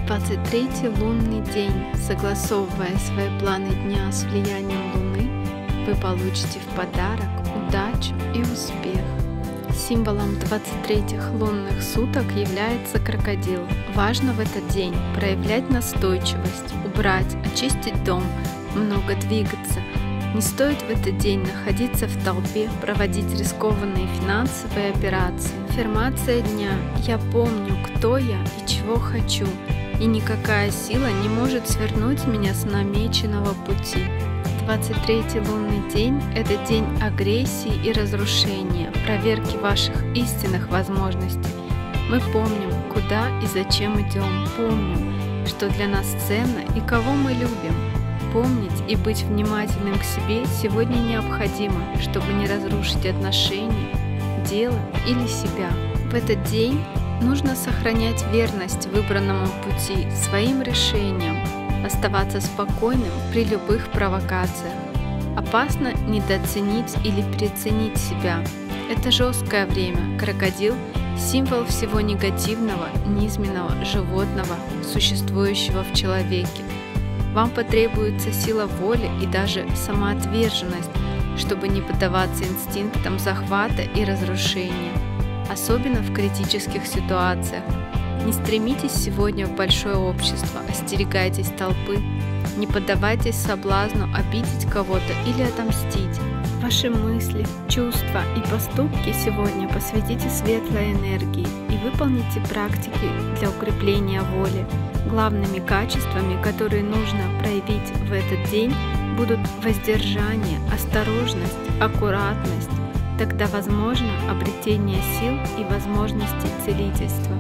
23-й лунный день. Согласовывая свои планы дня с влиянием Луны, вы получите в подарок удачу и успех. Символом 23-х лунных суток является крокодил. Важно в этот день проявлять настойчивость, убрать, очистить дом, много двигаться. Не стоит в этот день находиться в толпе, проводить рискованные финансовые операции. Аффирмация дня: я помню, кто я и чего хочу, и никакая сила не может свернуть меня с намеченного пути. 23-й лунный день – это день агрессии и разрушения, проверки ваших истинных возможностей. Мы помним, куда и зачем идем, помним, что для нас ценно и кого мы любим. Помнить и быть внимательным к себе сегодня необходимо, чтобы не разрушить отношения, дело или себя. В этот день нужно сохранять верность выбранному пути, своим решениям, оставаться спокойным при любых провокациях. Опасно недооценить или переоценить себя. Это жесткое время. Крокодил – символ всего негативного, низменного, животного, существующего в человеке. Вам потребуется сила воли и даже самоотверженность, чтобы не поддаваться инстинктам захвата и разрушения, особенно в критических ситуациях. Не стремитесь сегодня в большое общество, остерегайтесь толпы, не поддавайтесь соблазну обидеть кого-то или отомстить. Ваши мысли, чувства и поступки сегодня посвятите светлой энергии и выполните практики для укрепления воли. Главными качествами, которые нужно проявить в этот день, будут воздержание, осторожность, аккуратность. Тогда возможно обретение сил и возможностей целительства.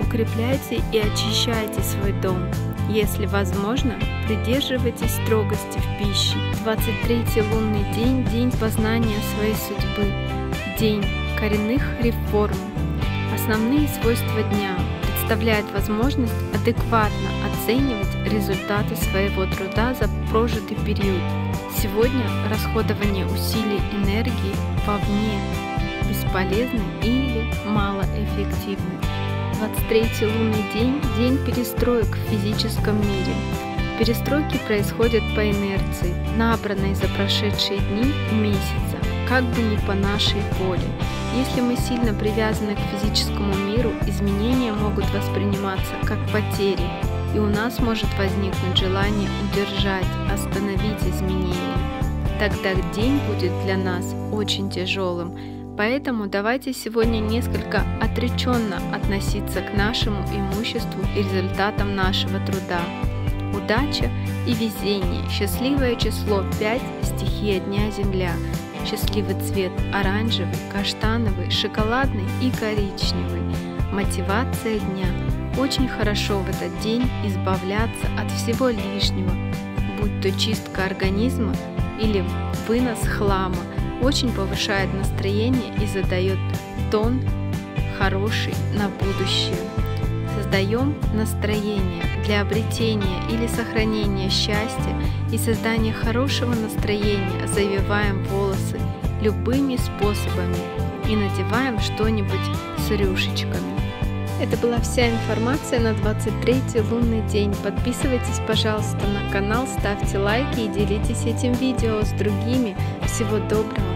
Укрепляйте и очищайте свой дом. Если возможно, придерживайтесь строгости в пище. 23-й лунный день – день познания своей судьбы, день коренных реформ. Основные свойства дня представляют возможность адекватно оценивать результаты своего труда за прожитый период. Сегодня расходование усилий энергии вовне бесполезны или малоэффективны. 23-й лунный день – день перестроек в физическом мире. Перестройки происходят по инерции, набранной за прошедшие дни и месяцы, как бы не по нашей воле. Если мы сильно привязаны к физическому миру, изменения могут восприниматься как потери, и у нас может возникнуть желание удержать, остановить изменения. Тогда день будет для нас очень тяжелым. Поэтому давайте сегодня несколько отреченно относиться к нашему имуществу и результатам нашего труда. Удача и везение. Счастливое число 5, стихия дня Земля. Счастливый цвет оранжевый, каштановый, шоколадный и коричневый. Мотивация дня. Очень хорошо в этот день избавляться от всего лишнего, будь то чистка организма или вынос хлама. Очень повышает настроение и задает тон хороший на будущее. Создаем настроение для обретения или сохранения счастья и создания хорошего настроения. Завиваем волосы любыми способами и надеваем что-нибудь с рюшечками. Это была вся информация на 23-й лунный день. Подписывайтесь, пожалуйста, на канал, ставьте лайки и делитесь этим видео с другими. Всего доброго!